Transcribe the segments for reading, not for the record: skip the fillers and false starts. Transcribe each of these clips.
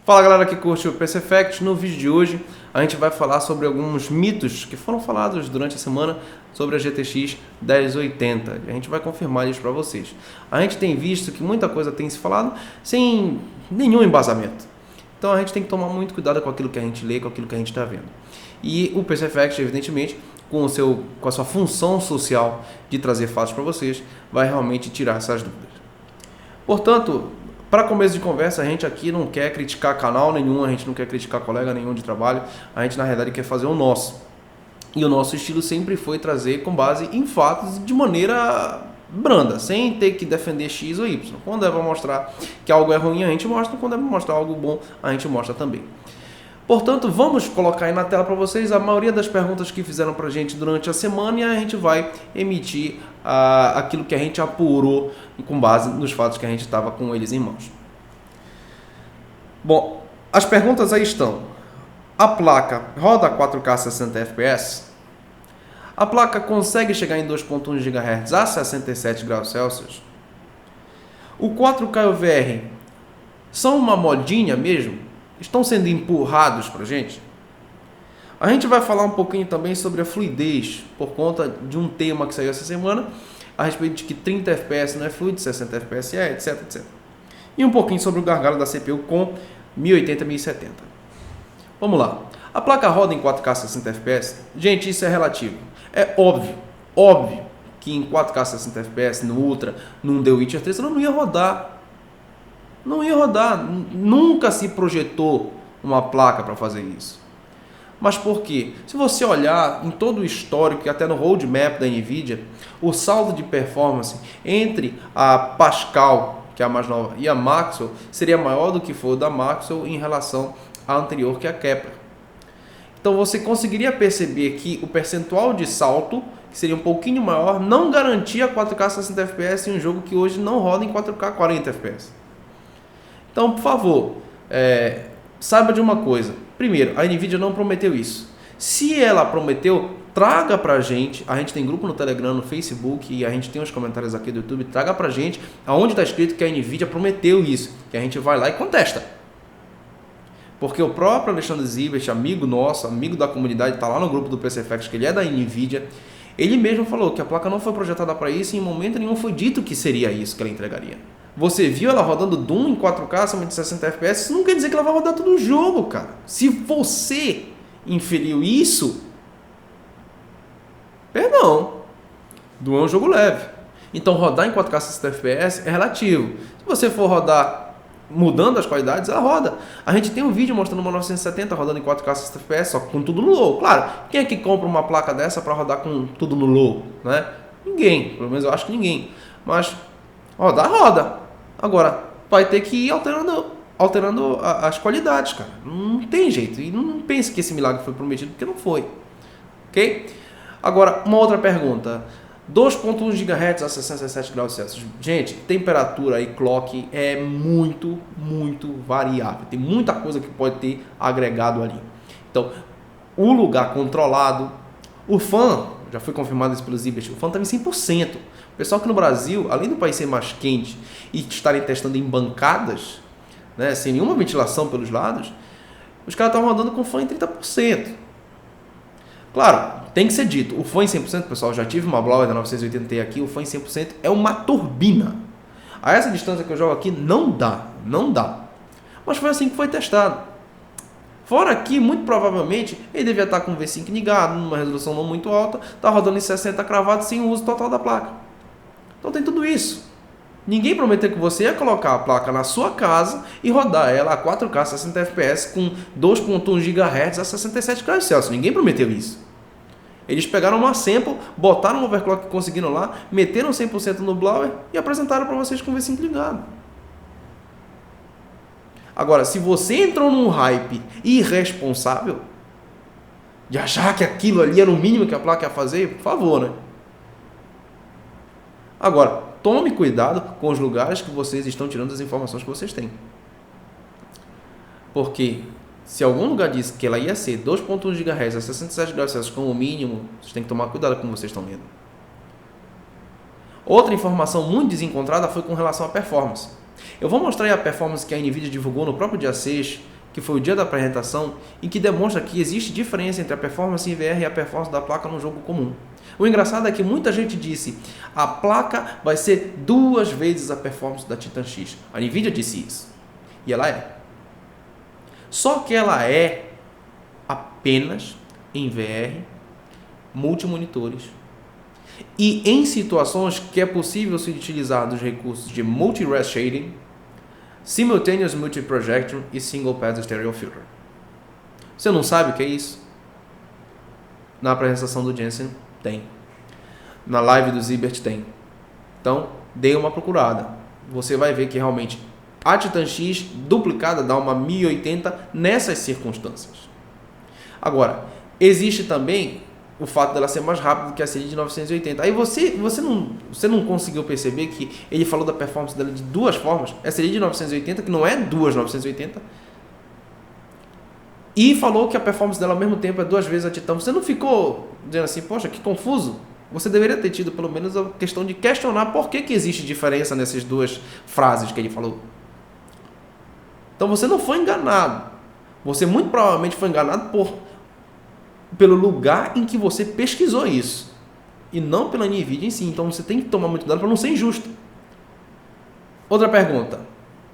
Fala galera que curte o PC Facts. No vídeo de hoje a gente vai falar sobre alguns mitos que foram falados durante a semana sobre a GTX 1080. A gente vai confirmar isso para vocês. A gente tem visto que muita coisa tem se falado sem nenhum embasamento. Então a gente tem que tomar muito cuidado com aquilo que a gente lê, com aquilo que a gente está vendo. E o PC Facts, evidentemente, com a sua função social de trazer fatos para vocês, vai realmente tirar essas dúvidas. Portanto, para começo de conversa, a gente aqui não quer criticar canal nenhum, a gente não quer criticar colega nenhum de trabalho, a gente na realidade quer fazer o nosso. E o nosso estilo sempre foi trazer com base em fatos de maneira branda, sem ter que defender X ou Y. Quando é para mostrar que algo é ruim, a gente mostra, quando é para mostrar algo bom, a gente mostra também. Portanto, vamos colocar aí na tela para vocês a maioria das perguntas que fizeram para a gente durante a semana e a gente vai emitir aquilo que a gente apurou com base nos fatos que a gente estava com eles em mãos. Bom, as perguntas aí estão. A placa roda 4K 60 FPS? A placa consegue chegar em 2.1 GHz a 67 graus Celsius? O 4K e o VR são uma modinha mesmo? Estão sendo empurrados para a gente? A gente vai falar um pouquinho também sobre a fluidez, por conta de um tema que saiu essa semana, a respeito de que 30 FPS não é fluido, 60 FPS é, etc, etc. E um pouquinho sobre o gargalo da CPU com 1080 e 1070. Vamos lá. A placa roda em 4K 60 FPS? Gente, isso é relativo. É óbvio que em 4K 60 FPS, no Ultra, num The Witcher 3, ela não ia rodar. Não ia rodar, nunca se projetou uma placa para fazer isso. Mas por quê? Se você olhar em todo o histórico e até no roadmap da NVIDIA, o saldo de performance entre a Pascal, que é a mais nova, e a Maxwell seria maior do que foi o da Maxwell em relação à anterior, que é a Kepler. Então você conseguiria perceber que o percentual de salto, que seria um pouquinho maior, não garantia 4K 60 FPS em um jogo que hoje não roda em 4K 40 FPS. Então, por favor, saiba de uma coisa. Primeiro, a NVIDIA não prometeu isso. Se ela prometeu, traga pra gente. A gente tem grupo no Telegram, no Facebook e a gente tem os comentários aqui do YouTube. Traga pra gente aonde está escrito que a NVIDIA prometeu isso. Que a gente vai lá e contesta. Porque o próprio Alexandre Zibert, amigo nosso, amigo da comunidade, está lá no grupo do PC Facts, que ele é da NVIDIA. Ele mesmo falou que a placa não foi projetada para isso e em momento nenhum foi dito que seria isso que ela entregaria. Você viu ela rodando Doom em 4K acima de 60 FPS? Isso não quer dizer que ela vai rodar todo o jogo, cara. Se você inferiu isso, perdão, Doom é um jogo leve. Então rodar em 4K 60 FPS é relativo. Se você for rodar mudando as qualidades, ela roda. A gente tem um vídeo mostrando uma 970 rodando em 4K 60 FPS, só com tudo no low. Claro, quem é que compra uma placa dessa para rodar com tudo no low, né? Ninguém, pelo menos eu acho que ninguém. Mas rodar, roda. Agora, vai ter que ir alterando as qualidades, cara. Não tem jeito. E não pense que esse milagre foi prometido, porque não foi. Ok? Agora, uma outra pergunta. 2.1 GHz a 67 graus Celsius. Gente, temperatura e clock é muito variável. Tem muita coisa que pode ter agregado ali. Então, o lugar controlado. O fan, já foi confirmado isso pelo Zibert, o fan estava em 100%. O pessoal aqui no Brasil, além do país ser mais quente e estarem testando em bancadas, né, sem nenhuma ventilação pelos lados, os caras estavam rodando com fan em 30%. Claro, tem que ser dito, o fan em 100%, pessoal, já tive uma Blower da 980 aqui, o fan em 100% é uma turbina. A essa distância que eu jogo aqui, não dá. Mas foi assim que foi testado. Fora que, muito provavelmente, ele devia estar com o V5 ligado, numa resolução não muito alta, está rodando em 60 cravado sem o uso total da placa. Então tem tudo isso. Ninguém prometeu que você ia colocar a placa na sua casa e rodar ela a 4K 60 FPS com 2.1 GHz a 67 graus Celsius. Ninguém prometeu isso. Eles pegaram uma sample, botaram um overclock que conseguiram lá, meteram 100% no blower e apresentaram para vocês com o V5 ligado. Agora, se você entrou num hype irresponsável de achar que aquilo ali era o mínimo que a placa ia fazer, por favor, né? Agora, tome cuidado com os lugares que vocês estão tirando as informações que vocês têm. Porque se algum lugar disse que ela ia ser 2.1 GHz a 67 graus Celsius como mínimo, vocês têm que tomar cuidado com o que vocês estão lendo. Outra informação muito desencontrada foi com relação à performance. Eu vou mostrar aí a performance que a NVIDIA divulgou no próprio dia 6 que foi o dia da apresentação, em que demonstra que existe diferença entre a performance em VR e a performance da placa no jogo comum. O engraçado é que muita gente disse, a placa vai ser 2 vezes a performance da Titan X. A Nvidia disse isso. E ela é. Só que ela é apenas em VR, multimonitores. E em situações que é possível se utilizar dos recursos de Multi-Res Shading, Simultaneous Multi-Projection e Single Pass Stereo Filter. Você não sabe o que é isso? Na apresentação do Jensen, tem. Na live do Zibert, tem. Então, dê uma procurada. Você vai ver que realmente a Titan X duplicada dá uma 1080 nessas circunstâncias. Agora, existe também o fato dela ser mais rápida do que a seria de 980. Aí você não conseguiu perceber que ele falou da performance dela de 2 formas. A seria de 980, que não é 2 980, e falou que a performance dela ao mesmo tempo é 2 vezes a Titan. Você não ficou dizendo assim, poxa, que confuso? Você deveria ter tido pelo menos a questão de questionar por que existe diferença nessas 2 frases que ele falou. Então você não foi enganado. Você muito provavelmente foi enganado pelo lugar em que você pesquisou isso. E não pela Nvidia em si. Então você tem que tomar muito cuidado para não ser injusto. Outra pergunta.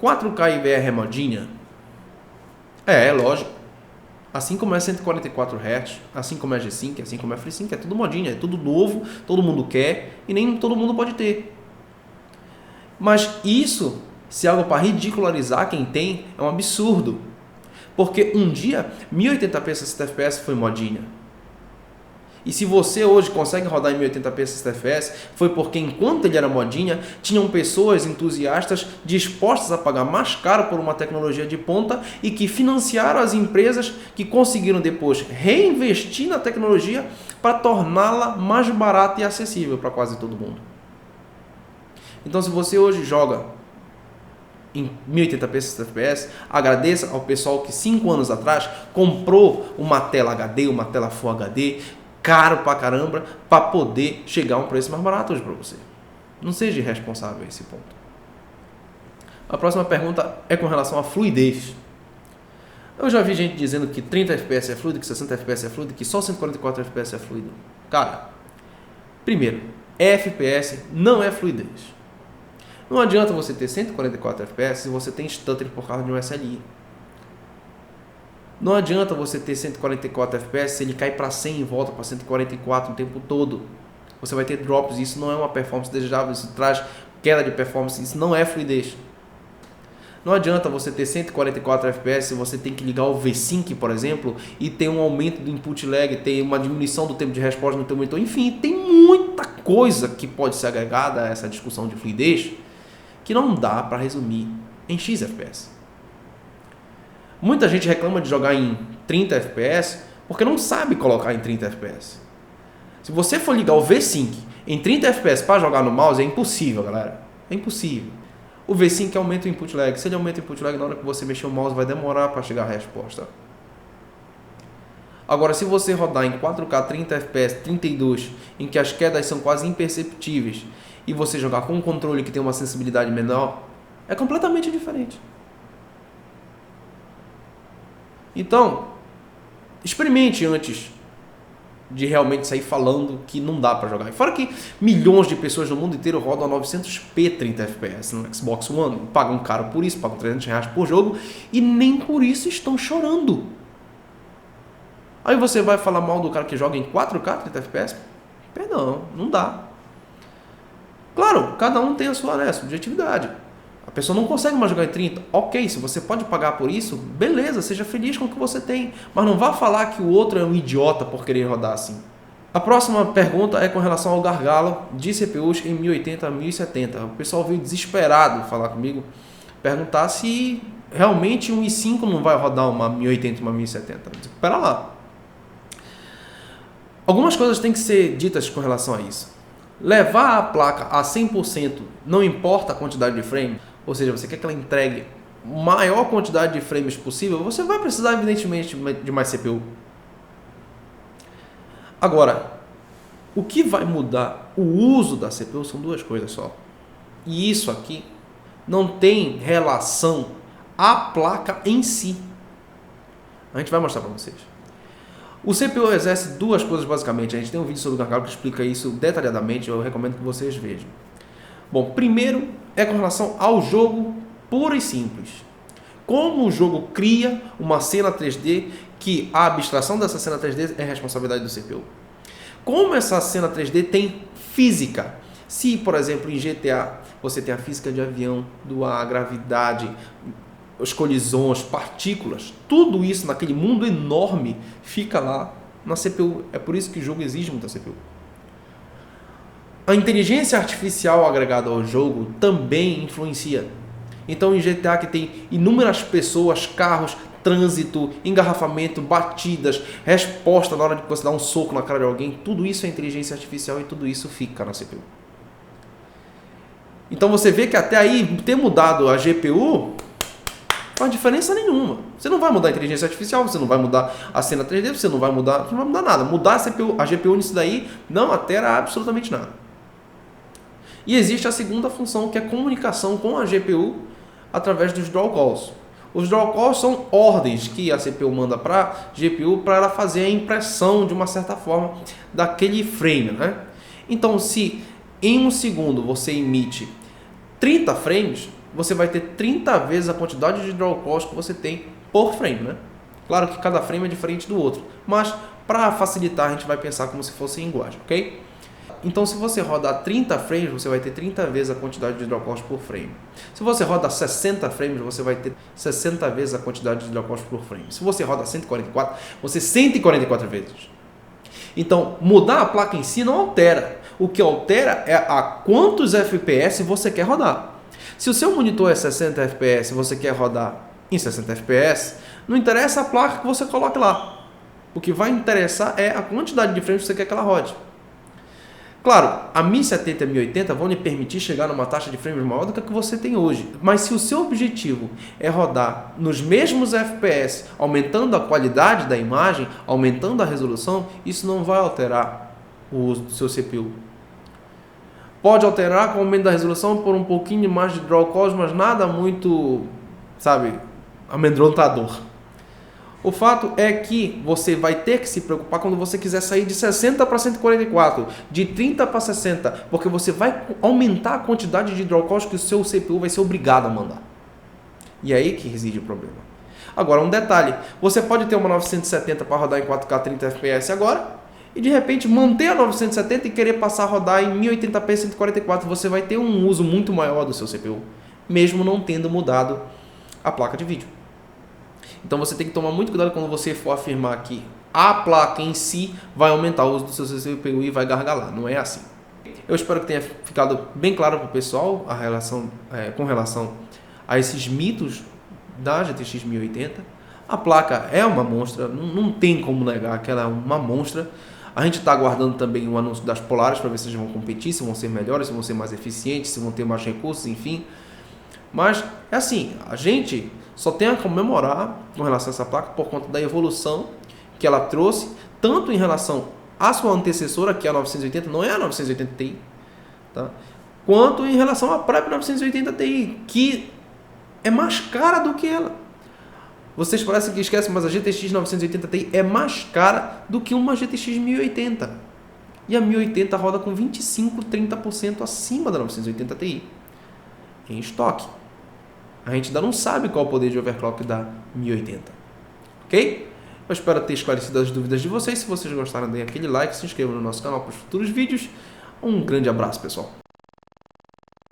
4K e VR é modinha? É lógico. Assim como é 144 Hz, assim como é G-Sync, assim como é FreeSync, é tudo modinha, é tudo novo, todo mundo quer e nem todo mundo pode ter. Mas isso, se é algo para ridicularizar quem tem, é um absurdo. Porque um dia 1080p 60 fps foi modinha. E se você hoje consegue rodar em 1080p 60 fps, foi porque enquanto ele era modinha, tinham pessoas entusiastas dispostas a pagar mais caro por uma tecnologia de ponta e que financiaram as empresas que conseguiram depois reinvestir na tecnologia para torná-la mais barata e acessível para quase todo mundo. Então, se você hoje joga em 1080p 60 fps, agradeça ao pessoal que 5 anos atrás comprou uma tela HD, uma tela Full HD, caro pra caramba, para poder chegar a um preço mais barato hoje para você. Não seja irresponsável a esse ponto. A próxima pergunta é com relação à fluidez. Eu já vi gente dizendo que 30 fps é fluido, que 60 fps é fluido, que só 144 fps é fluido. Cara, primeiro, FPS não é fluidez. Não adianta você ter 144 fps se você tem stutter por causa de um SLI. Não adianta você ter 144 fps se ele cai para 100 e volta para 144 o tempo todo. Você vai ter drops, isso não é uma performance desejável, isso traz queda de performance, isso não é fluidez. Não adianta você ter 144 fps se você tem que ligar o V-Sync, por exemplo, e ter um aumento do input lag, ter uma diminuição do tempo de resposta no teu monitor. Enfim, tem muita coisa que pode ser agregada a essa discussão de fluidez que não dá para resumir em X FPS. Muita gente reclama de jogar em 30 FPS porque não sabe colocar em 30 FPS. Se você for ligar o V-Sync em 30 FPS para jogar no mouse, é impossível, galera. É impossível. O V-Sync aumenta o input lag. Se ele aumenta o input lag, na hora que você mexer o mouse, vai demorar para chegar a resposta. Agora, se você rodar em 4K 30 FPS, 32, em que as quedas são quase imperceptíveis, e você jogar com um controle que tem uma sensibilidade menor, é completamente diferente. Então, experimente antes de realmente sair falando que não dá para jogar. E fora que milhões de pessoas no mundo inteiro rodam a 900p 30 fps no Xbox One, pagam caro por isso, pagam R$300 por jogo e nem por isso estão chorando. Aí você vai falar mal do cara que joga em 4K 30 fps? Perdão, não dá. Claro, cada um tem a sua subjetividade. A pessoa não consegue mais jogar em 30. Ok, se você pode pagar por isso, beleza, seja feliz com o que você tem. Mas não vá falar que o outro é um idiota por querer rodar assim. A próxima pergunta é com relação ao gargalo de CPUs em 1080 a 1070. O pessoal veio desesperado falar comigo, perguntar se realmente um i5 não vai rodar uma 1080 e uma 1070. Espera lá. Algumas coisas têm que ser ditas com relação a isso. Levar a placa a 100%, não importa a quantidade de frame, ou seja, você quer que ela entregue a maior quantidade de frames possível, você vai precisar evidentemente de mais CPU. Agora, o que vai mudar o uso da CPU são 2 coisas só. E isso aqui não tem relação à placa em si. A gente vai mostrar para vocês. O CPU exerce duas coisas basicamente. A gente tem um vídeo sobre o gargalo que explica isso detalhadamente. Eu recomendo que vocês vejam. Bom, primeiro é com relação ao jogo puro e simples. Como o jogo cria uma cena 3D que a abstração dessa cena 3D é responsabilidade do CPU. Como essa cena 3D tem física. Se, por exemplo, em GTA você tem a física de avião, do ar, a gravidade, as colisões, partículas, tudo isso naquele mundo enorme fica lá na CPU. É por isso que o jogo exige muita CPU. A inteligência artificial agregada ao jogo também influencia. Então em GTA que tem inúmeras pessoas, carros, trânsito, engarrafamento, batidas, resposta na hora de você dar um soco na cara de alguém, tudo isso é inteligência artificial e tudo isso fica na CPU. Então você vê que até aí ter mudado a GPU não faz diferença nenhuma. Você não vai mudar a inteligência artificial, você não vai mudar a cena 3D, você não vai mudar nada. Mudar a GPU nisso daí não altera absolutamente nada. E existe a segunda função, que é a comunicação com a GPU através dos draw calls. Os draw calls são ordens que a CPU manda para a GPU para ela fazer a impressão de uma certa forma daquele frame, né? Então, se em um segundo você emite 30 frames, você vai ter 30 vezes a quantidade de draw calls que você tem por frame, né? Claro que cada frame é diferente do outro, mas para facilitar a gente vai pensar como se fosse em linguagem, ok? Então se você rodar 30 frames, você vai ter 30 vezes a quantidade de draw calls por frame. Se você roda 60 frames, você vai ter 60 vezes a quantidade de draw calls por frame. Se você roda 144, você 144 vezes. Então, mudar a placa em si não altera. O que altera é a quantos FPS você quer rodar. Se o seu monitor é 60 FPS e você quer rodar em 60 FPS, não interessa a placa que você coloque lá. O que vai interessar é a quantidade de frames que você quer que ela rode. Claro, a 1070 e a 1080 vão lhe permitir chegar numa taxa de frames maior do que a que você tem hoje. Mas se o seu objetivo é rodar nos mesmos FPS, aumentando a qualidade da imagem, aumentando a resolução, isso não vai alterar o uso do seu CPU. Pode alterar com o aumento da resolução por um pouquinho mais de draw calls, mas nada muito, sabe, amedrontador. O fato é que você vai ter que se preocupar quando você quiser sair de 60 para 144, de 30 para 60, porque você vai aumentar a quantidade de draw calls que o seu CPU vai ser obrigado a mandar. E é aí que reside o problema. Agora, um detalhe, você pode ter uma 970 para rodar em 4K 30 FPS agora, e de repente manter a 970 e querer passar a rodar em 1080p 144, você vai ter um uso muito maior do seu CPU, mesmo não tendo mudado a placa de vídeo. Então você tem que tomar muito cuidado quando você for afirmar que a placa em si vai aumentar o uso do seu CPU e vai gargalar. Não é assim. Eu espero que tenha ficado bem claro para o pessoal com relação a esses mitos da GTX 1080. A placa é uma monstra, não tem como negar que ela é uma monstra. A gente está aguardando também o anúncio das Polaris para ver se eles vão competir, se vão ser melhores, se vão ser mais eficientes, se vão ter mais recursos, enfim. Mas é assim, a gente só tem a comemorar com relação a essa placa por conta da evolução que ela trouxe, tanto em relação à sua antecessora, que é a 980, não é a 980 Ti, tá? Quanto em relação à própria 980 Ti, que é mais cara do que ela. Vocês parecem que esquecem, mas a GTX 980 Ti é mais cara do que uma GTX 1080. E a 1080 roda com 25, 30% acima da 980 Ti em estoque. A gente ainda não sabe qual é o poder de overclock da 1080. Ok? Eu espero ter esclarecido as dúvidas de vocês. Se vocês gostaram, deem aquele like, se inscrevam no nosso canal para os futuros vídeos. Um grande abraço, pessoal.